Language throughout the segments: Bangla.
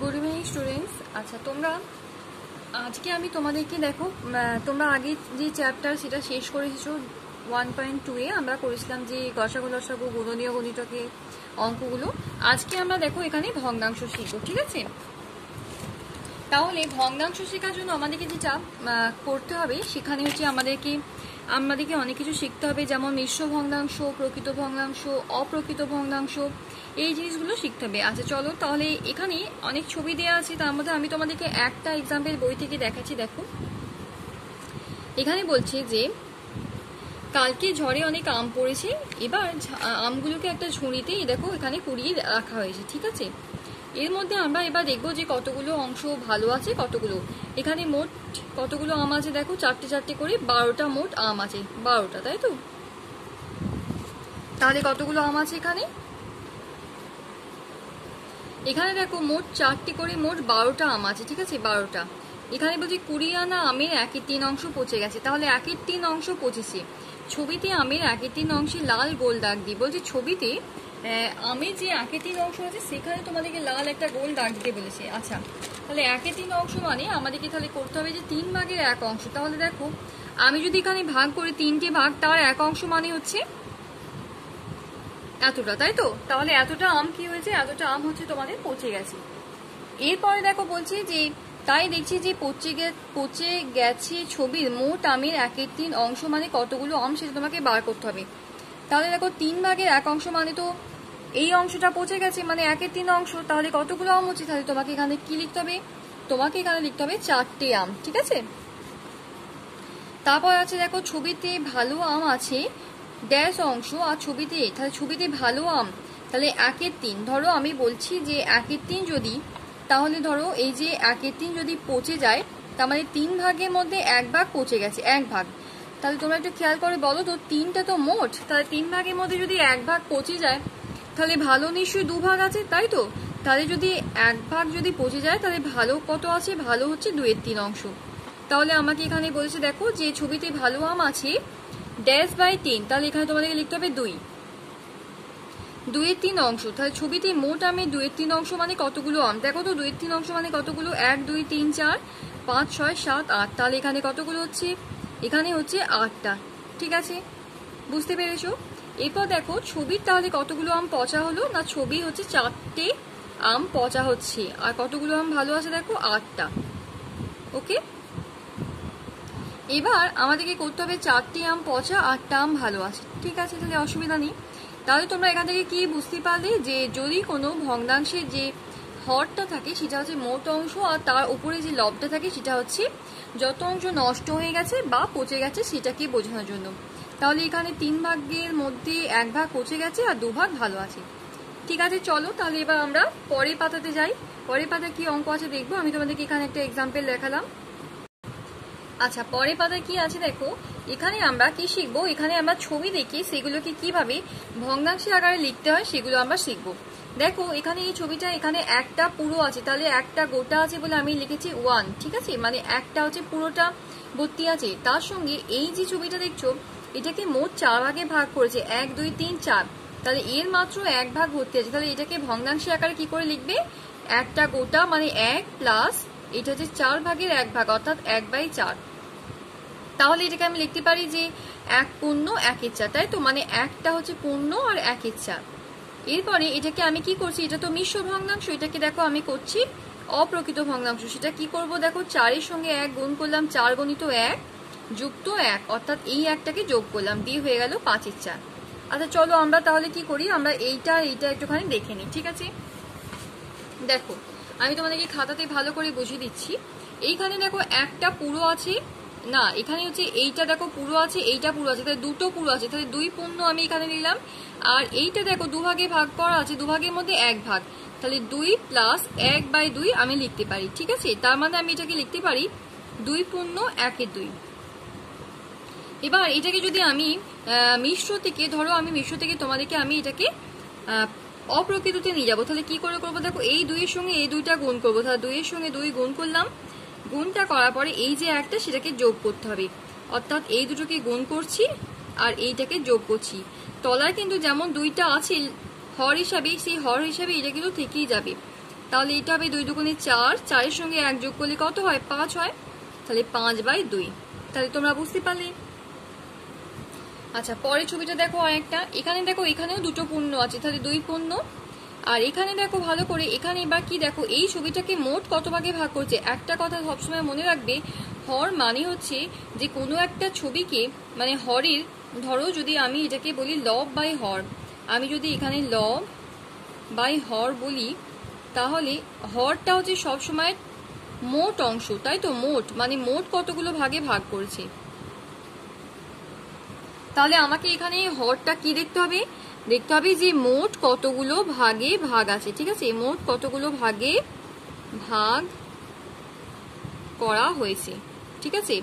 Good evening students. আচ্ছা, তোমরা আজকে আমি তোমাদেরকে দেখো, তোমরা আগে যে চ্যাপ্টার সেটা শেষ করেছো 1.2 আমরা করেছিলাম যে গসাগু লসাগু গুণনীয় গণিতকে অঙ্কগুলো। আজকে আমরা দেখো এখানে ভগ্নাংশ শিখবো, ঠিক আছে? তাহলে ভগ্নাংশ শেখার জন্য আমাদেরকে যেটা করতে হবে সেখানে হচ্ছে আমাদেরকে অনেক কিছু শিখতে হবে, যেমন মিশ্র ভগ্নাংশ, প্রকৃত ভগ্নাংশ, অপ্রকৃত ভগ্নাংশ, এই জিনিসগুলো শিখতে হবে। আচ্ছা চলো, তাহলে এখানে অনেক ছবি দেওয়া আছে, তার মধ্যে আমি তোমাদেরকে একটা এক্সাম্পল বই থেকে দেখাচ্ছি। দেখো এখানে বলছে যে কালকে ঝড়ে অনেক আম পড়েছে, এবার আমগুলোকে একটা ঝুড়িতে দেখো এখানে কুড়িয়ে রাখা হয়েছে, ঠিক আছে? এর মধ্যে আমরা এবার দেখবো যে কতগুলো অংশ ভালো আছে, কতগুলো এখানে মোট কতগুলো আম আছে। দেখো চারটে চারটে করে 12টা মোট আম আছে, 12টা, তাই তো? তাহলে কতগুলো আম আছে এখানে? এখানে দেখো মোট 4টে করে মোট 12টা আম আছে, ঠিক আছে? 12টা। এখানে বলছি 20 আনা আমের 1/3 অংশ পচে গেছে, তাহলে 1/3 অংশ পচেছে। ছবিতে আমের 1/3 অংশে লাল গোল দাগ দিই। বলছি ছবিতে আমের যে 1/3 অংশ আছে সেখানে তোমাদেরকে লাল একটা গোল দাগ দিতে বলেছে। আচ্ছা, তাহলে 1/3 অংশ মানে আমাদেরকে তাহলে করতে হবে যে 3 ভাগের 1 অংশ। তাহলে দেখো আমি যদি এখানে ভাগ করি 3টে ভাগ, তার 1 অংশ মানে হচ্ছে এতটা, তাই তো? তাহলে এতটা আম কি হয়েছে? এতটা আম হচ্ছে তোমাদের পচে গেছে। এরপরে দেখো বলছি যে তাই দেখছি যে পচে গেছে ছবির মোট আমের 1/3 অংশ মানে কতগুলো আম সেটা তোমাকে বার করতে হবে। তাহলে দেখো 3 ভাগের 1 অংশ মানে তো এই অংশটা পচে গেছে, মানে 1/3 অংশ। তাহলে কতগুলো আম হচ্ছে? তাহলে তোমাকে এখানে কি লিখতে হবে? তোমাকে এখানে লিখতে হবে 4টে আম, ঠিক আছে? তারপর আছে দেখো ছবিতে ভালো আম আছে ড্যাশ অংশ, আর ছবিতে ভালো আম তাহলে 1/3। ধরো আমি বলছি যে 1/3 যদি, তাহলে ধরো এই যে 1/3 যদি পচে যায়, তার মানে 3 ভাগের মধ্যে 1 ভাগ পচে গেছে, 1 ভাগ। তাহলে তোমরা একটু খেয়াল করে বলো তো, 3টা তো মোট, তাহলে 3 ভাগের মধ্যে যদি 1 ভাগ পচে যায় তাহলে ভালো নিশ্চয়ই 2 ভাগ আছে, তাই তো? তাহলে যদি 1 ভাগ যদি পচে যায় তাহলে ভালো কত আছে? ভালো হচ্ছে 2/3 অংশ। তাহলে আমাকে এখানে বলেছে দেখো যে ছবিতে ভালো আম আছে ড্যাশ বাই 3, তাহলে এখানে তোমাদেরকে লিখতে হবে 2/3 অংশ। তাহলে ছবিতে মোট আমের 2/3 অংশ মানে কতগুলো আম? দেখো তো 2/3 অংশ মানে কতগুলো? 1 2 3 4 5 6 7 8। তাহলে এখানে কতগুলো হচ্ছে? এখানে হচ্ছে 8টা, ঠিক আছে? বুঝতে পেরেছো? এরপর দেখো ছবির তাহলে কতগুলো আম পচা হলো না? ছবি হচ্ছে 4টে আম পচা হচ্ছে, আর কতগুলো আম ভালো আছে? দেখো 8টা। ওকে, এবার আমাদেরকে করতে হবে 4টে আম পচা, 8টা আম ভালো আছে, ঠিক আছে? তাহলে অসুবিধা নেই। তাহলে তোমরা এখান থেকে কি বুঝতে পারলে যে যদি কোনো ভগ্নাংশের যে হরটা থাকে সেটা হচ্ছে মোট অংশ, আর তার উপরে যে লবটা থাকে সেটা হচ্ছে যত অংশ নষ্ট হয়ে গেছে বা পচে গেছে সেটাকে বোঝানোর জন্য। তাহলে এখানে 3 ভাগের মধ্যে 1 ভাগ পচে গেছে আর 2 ভাগ ভালো আছে, ঠিক আছে? চলো তাহলে এবার আমরা পরের পাতাতে যাই। পরের পাতায় কি অঙ্ক আছে দেখবো। আমি তোমাদেরকে এখানে একটা এক্সাম্পল দেখালাম। আচ্ছা, পরের পাতায় কি আছে দেখো। এখানে আমরা কি শিখবো? এখানে আমরা ছবি দেখে সেগুলোকে কিভাবে ভগ্নাংশের আকারে লিখতে হয় সেগুলো আমরা শিখবো। দেখো এখানে এই ছবিটা, এখানে একটা পুরো আছে, তাহলে একটা গোটা আছে বলে আমি লিখেছি 1, ঠিক আছে? মানে একটা হচ্ছে পুরোটা ভর্তি আছে। তার সঙ্গে এই যে ছবিটা দেখছো এটাকে মোট 4 ভাগে ভাগ করেছে, 1 2 3 4, তাহলে এর মাত্র 1 ভাগ ভর্তি আছে। তাহলে এটাকে ভগ্নাংশের আকারে কি করে লিখবে? একটা গোটা মানে 1 প্লাস এটা হচ্ছে 4 ভাগের 1 ভাগ, অর্থাৎ 1/4। তাহলে এটাকে আমি লিখতে পারি যে 1 পূর্ণ 1/4, তাই তো? মানে একটা হচ্ছে পূর্ণ আর 1/4। এরপরে এটাকে আমি কি করছি? এটা তো মিশ্র ভগ্নাংশ, এটাকে দেখো আমি করছি অপ্রকৃত ভগ্নাংশ। সেটা কি করব? দেখো 4 এর সঙ্গে 1 গুণ করলাম, 4 গুণিত 1 যুক্ত 1, অর্থাৎ এই একটাকে যোগ করলাম, দিয়ে হয়ে গেল 5/4। আচ্ছা চলো আমরা তাহলে কি করি, আমরা এইটা একটুখানি দেখে নিই, ঠিক আছে? দেখো আমি তোমাদেরকে খাতাতে ভালো করে বুঝিয়ে দিচ্ছি। এইখানে দেখো একটা পুরো আছে না, এখানে হচ্ছে এইটা দেখো পুরো আছে, এইটা পুরো আছে, তাহলে দুটো পুরো আছে, তাহলে 2 পূর্ণ আমি এখানে নিলাম। আর এইটা দেখো 2 ভাগে ভাগ করা আছে, 2 ভাগের মধ্যে 1 ভাগ, তাহলে 2 প্লাস 1/2 আমি লিখতে পারি, ঠিক আছে? তার মানে আমি এটাকে লিখতে পারি 2 পূর্ণ 1/2। এবার এটাকে যদি আমি মিশ্র থেকে, ধরো আমি মিশ্র থেকে তোমাদেরকে আমি এটাকে অপ্রকৃততে নিয়ে যাবো, তাহলে কি করে করবো? দেখো এই 2 এর সঙ্গে এই 2টা গুণ করবো, তাহলে 2 এর সঙ্গে 2 গুণ করলাম, গুণটা করার পরে এই যে একটা সেটাকে যোগ করতে হবে, অর্থাৎ এই দুটোকে গুণ করছি আর এইটাকে যোগ করছি। তলায় কিন্তু যেমন 2টা আছে হর হিসাবে, সেই হর হিসাবে এটা কিন্তু থেকেই যাবে। তাহলে এটা হবে 2 দুগুণে 4, 4-এর সঙ্গে 1 যোগ করলে কত হয়? 5 হয়। তাহলে 5/2। তাহলে তোমরা বুঝতে পারলে। আচ্ছা, পরের ছবিটা দেখো আরেকটা। এখানে দেখো, এখানেও দুটো পূর্ণ আছে, তাহলে 2 পূর্ণ। আর এখানে দেখো ভালো করে, এখানে এবার কি দেখো, এই ছবিটাকে মোট কত ভাগে ভাগ করছে। একটা কথা সবসময় মনে রাখবে, হর মানে হচ্ছে যে কোনো একটা ছবিকে, মানে হরের, ধরো যদি আমি এটাকে বলি লব বাই হর, আমি যদি এখানে লব বাই হর বলি, তাহলে হরটা হচ্ছে সবসময় মোট অংশ, তাই তো? মোট মানে মোট কতগুলো ভাগে ভাগ করছে। তাহলে আমাকে এখানে হরটা কি দেখতে হবে? দেখতে হবে যে মোট কতগুলো ভাগে ভাগ আছে, ঠিক আছে? মোট কতগুলো ভাগে ভাগ করা হয়েছে, ঠিক আছে?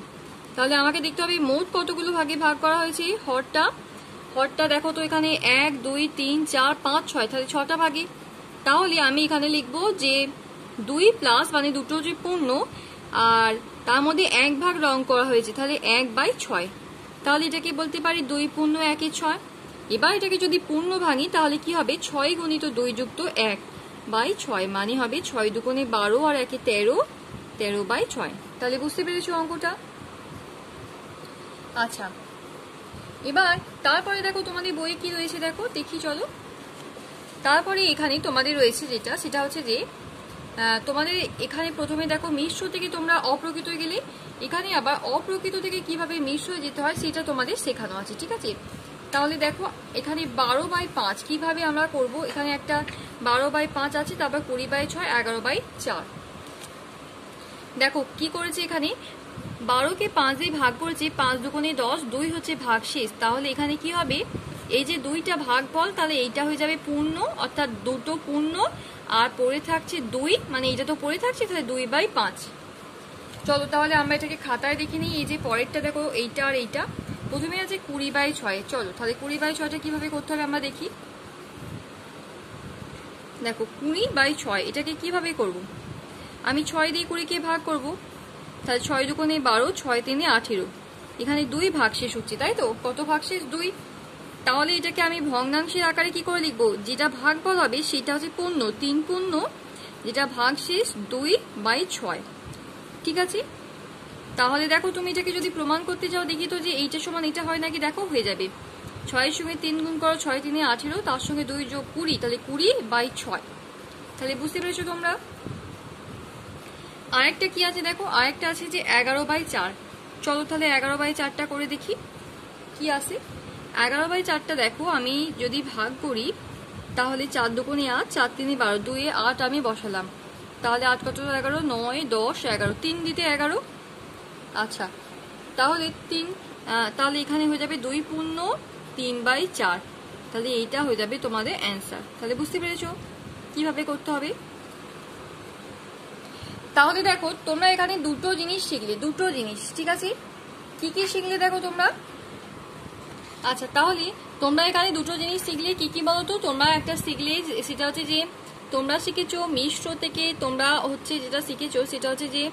তাহলে আমাকে দেখতে হবে মোট কতগুলো ভাগে ভাগ করা হয়েছে হরটা। হরটা দেখো তো, এখানে 1 2 3 4 5 6, তাহলে 6টা ভাগে। তাহলে আমি এখানে লিখবো যে 2 প্লাস মানে দুটো যে পূর্ণ, আর তার মধ্যে 1 ভাগ রং করা হয়েছে, তাহলে 1/6। তাহলে এটাকে বলতে পারি 2 পূর্ণ 1 6। এবার এটাকে যদি পূর্ণ ভাঙি তাহলে কি হবে? 6 গুণিত 2 যুক্ত 1/6, মানে হবে 6 দুগুণে 12 আর 1 13, 13/6। তাহলে বুঝতে পেরেছো অঙ্কটা? আচ্ছা, এবার তারপরে দেখো তোমাদের বইয়ে কি রয়েছে, দেখো দেখি চলো। তারপরে এখানে তোমাদের রয়েছে যেটা, সেটা হচ্ছে যে তোমাদের এখানে প্রথমে দেখো মিশ্র থেকে তোমরা অপ্রকৃত গেলে, এখানে আবার অপ্রকৃত থেকে কিভাবে মিশ্র যেতে হয় সেটা তোমাদের শেখানো আছে, ঠিক আছে? তাহলে দেখো এখানে 12/5 কিভাবে আমরা করব। এখানে একটা 12/5 আছে, তারপর 20/6, 11/4। দেখো কি করেছে, এখানে 12কে 5 দিয়ে ভাগ করেছে, 5 দুগুণে 10, 2 হচ্ছে ভাগশেষ। তাহলে এখানে কি হবে? এই যে 2টা ভাগফল, তাহলে এইটা হয়ে যাবে পূর্ণ, অর্থাৎ দুটো পূর্ণ, আর পড়ে থাকছে 2, মানে এইটা তো পড়ে থাকছে, তাহলে 2/5। চলো তাহলে আমরা এটাকে খাতায় দেখে নিই। এই যে পরেরটা দেখো, এইটা আর এইটা। প্রথমে আছে 20/6। চলো তাহলে 20/6টা কিভাবে করতে হবে আমরা দেখি। দেখো 20/6 এটাকে কিভাবে করব। আমি 6 দিয়ে 20কে ভাগ করব, তাহলে 6 দুগুণে 12, 6 3 18। এখানে 2 ভাগশেষ হচ্ছে, তাই তো? কত ভাগশেষ? 2। তাহলে এটাকে আমি ভগ্নাংশের আকারে কি করে লিখবো? যেটা ভাগফল হবে সেটা হচ্ছে পূর্ণ, 3 পূর্ণ, যেটা ভাগশেষ 2/6, ঠিক আছে? তাহলে দেখো তুমি এটাকে যদি প্রমাণ করতে চাও, দেখি তো যে এইটা সমান এটা হয় নাকি। দেখো হয়ে যাবে, 6 এর সঙ্গে 3 গুণ করো, 6 3 18, তার সঙ্গে 2 যোগ 20, তাহলে 20/6। তাহলে বুঝতে পেরেছো তোমরা? আরেকটা কি আছে দেখো, আরেকটা আছে যে 11/4। চলো তাহলে 11/4টা করে দেখি কি আছে। 11/4টা দেখো, আমি যদি ভাগ করি তাহলে 4 দুগুণে 8, 4 3 12, 2 এ 8 আমি বসালাম, তাহলে 8 কত 11, 9 10 11, 3 দিতে 11। আচ্ছা, তাহলে 3, তাহলে এখানে হয়ে যাবে 2 পূর্ণ 3/4, তাহলে এইটা হয়ে যাবে তোমাদের অ্যান্সার। তাহলে বুঝতে পেরেছো কিভাবে করতে হবে? তাহলে দেখো তোমরা এখানে দুটো জিনিস শিখলে, দুটো জিনিস, ঠিক আছে? কি কি শিখলে দেখো তোমরা। আচ্ছা, তাহলে তোমরা এখানে দুটো জিনিস শিখলে। কি কি বলো তো? তোমরা একটা শিখলে, সেটা হচ্ছে যে তোমরা শিখেছো মিশ্র থেকে, তোমরা হচ্ছে যেটা শিখেছো সেটা হচ্ছে যে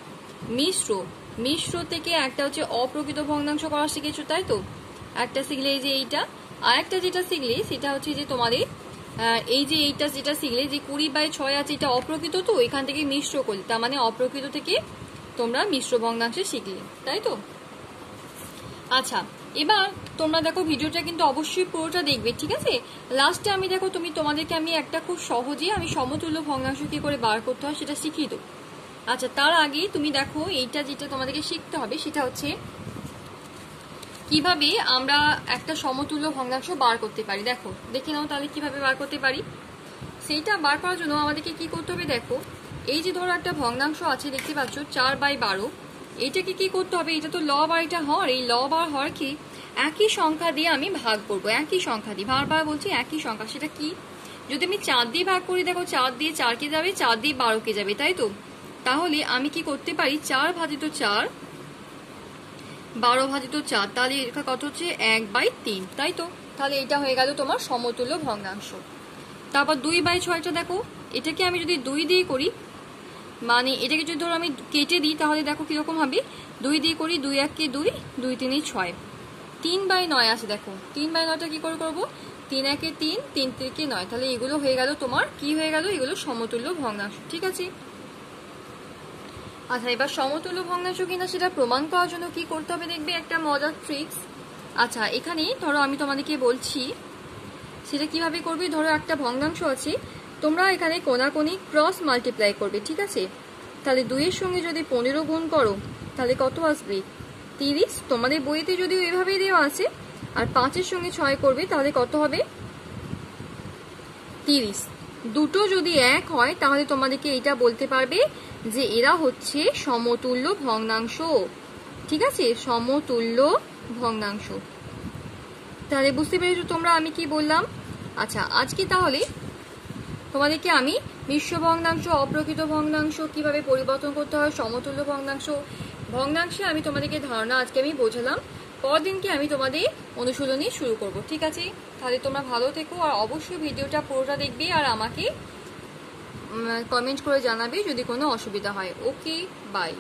মিশ্র থেকে একটা হচ্ছে অপ্রকৃত ভগ্নাংশ করা শিখেছো, তাই তো? একটা শিখলে এই যে এইটা। আর একটা যেটা শিখলে সেটা হচ্ছে যে তোমাদের এই যে এইটা যেটা শিখলে যে 20/6 আছে, এটা অপ্রকৃত, তো এখান থেকে মিশ্র করলে, তার মানে অপ্রকৃত থেকে তোমরা মিশ্র ভগ্নাংশ শিখলে, তাই তো? আচ্ছা, এবার তোমরা দেখো ভিডিওটা কিন্তু অবশ্যই পুরোটা দেখবে, ঠিক আছে? লাস্টে আমি দেখো তোমাদেরকে আমি একটা খুব সহজে আমি সমতুল্য ভগ্নাংশ কি করে বার করতে হয় সেটা শিখিয়ে দেবো। আচ্ছা, তার আগে তুমি দেখো এইটা যেটা তোমাদেরকে শিখতে হবে সেটা হচ্ছে কিভাবে আমরা একটা সমতুল্য ভগ্নাংশ বার করতে পারি। দেখো দেখে নাও তাহলে কিভাবে বার করতে পারি। সেইটা বার করার জন্য আমাদেরকে কি করতে হবে, দেখো এই যে ধরো একটা ভগ্নাংশ আছে, দেখতে পাচ্ছ 4/12, এইটাকে কি করতে হবে, এটা তো লব আর এটা হর, এই লব আর হর কি একই সংখ্যা দিয়ে আমি ভাগ করব, একই সংখ্যা দিয়ে, বারবার বলছি একই সংখ্যা। সেটা কি, যদি আমি 4 দিয়ে ভাগ করি, দেখো 4 দিয়ে 4কে যাবে, 4 দিয়ে 12কে যাবে, তাই তো? তাহলে আমি কি করতে পারি, 4/4, 12/4, তাহলে এটা কত হচ্ছে 1/3, তাই তো? তাহলে এটা হয়ে গেল তোমার সমতুল্য ভগ্নাংশ। তারপর 2/6টা দেখো, এটাকে আমি যদি 2 দিয়ে করি, মানে এটাকে যদি ধরো আমি কেটে দিই, তাহলে দেখো কিরকম হবে, 2 দিয়ে করি, 2 1 কে 2, 2 3 6, 3/9 আছে। দেখো 3/9টা কি করে করবো, 3 একে 3, 3 3 9, তাহলে এগুলো হয়ে গেল তোমার কি হয়ে গেল, এগুলো সমতুল্য ভগ্নাংশ। ঠিক আছে, আচ্ছা এবার সমতুল্য ভগ্নাংশ কিনা সেটা প্রমাণ করার জন্য কি করতে হবে দেখবে, একটা মজার ট্রিক্স। আচ্ছা এখানে ধরো আমি তোমাদেরকে বলছি সেটা কিভাবে করবে। ধরো একটা ভগ্নাংশ আছে, তোমরা এখানে কোনাকুনি ক্রস মাল্টিপ্লাই করবে। ঠিক আছে, তাহলে 2 এর সঙ্গে যদি 15 গুণ করো তাহলে কত আসবে, 30। তোমাদের বইতে যদিও এভাবেই দেওয়া আছে। আর 5 এর সঙ্গে 6 করবে তাহলে কত হবে, 30। দুটো যদি এক হয় তাহলে তোমাদেরকে এটা বলতে পারবে যে এরা হচ্ছে সমতুল্য ভগ্নাংশ। ঠিক আছে, সমতুল্য ভগ্নাংশ। তাহলে বুঝতে পেরেছো তোমরা আমি কি বললাম। আচ্ছা আজকে তাহলে তোমাদেরকে আমি মিশ্র ভগ্নাংশ, অপ্রকৃত ভগ্নাংশ কিভাবে পরিবর্তন করতে হয়, সমতুল্য ভগ্নাংশে আমি তোমাদেরকে ধারণা আজকে আমি বোঝালাম। পরদিনকে আমি তোমাদের অনুশীলনী শুরু করব। ঠিক আছে, তাহলে তোমরা ভালো থেকো আর অবশ্যই ভিডিওটা পুরোটা দেখবে আর আমাকে কমেন্ট করে জানাবে যদি কোনো অসুবিধা হয়। ওকে, বাই।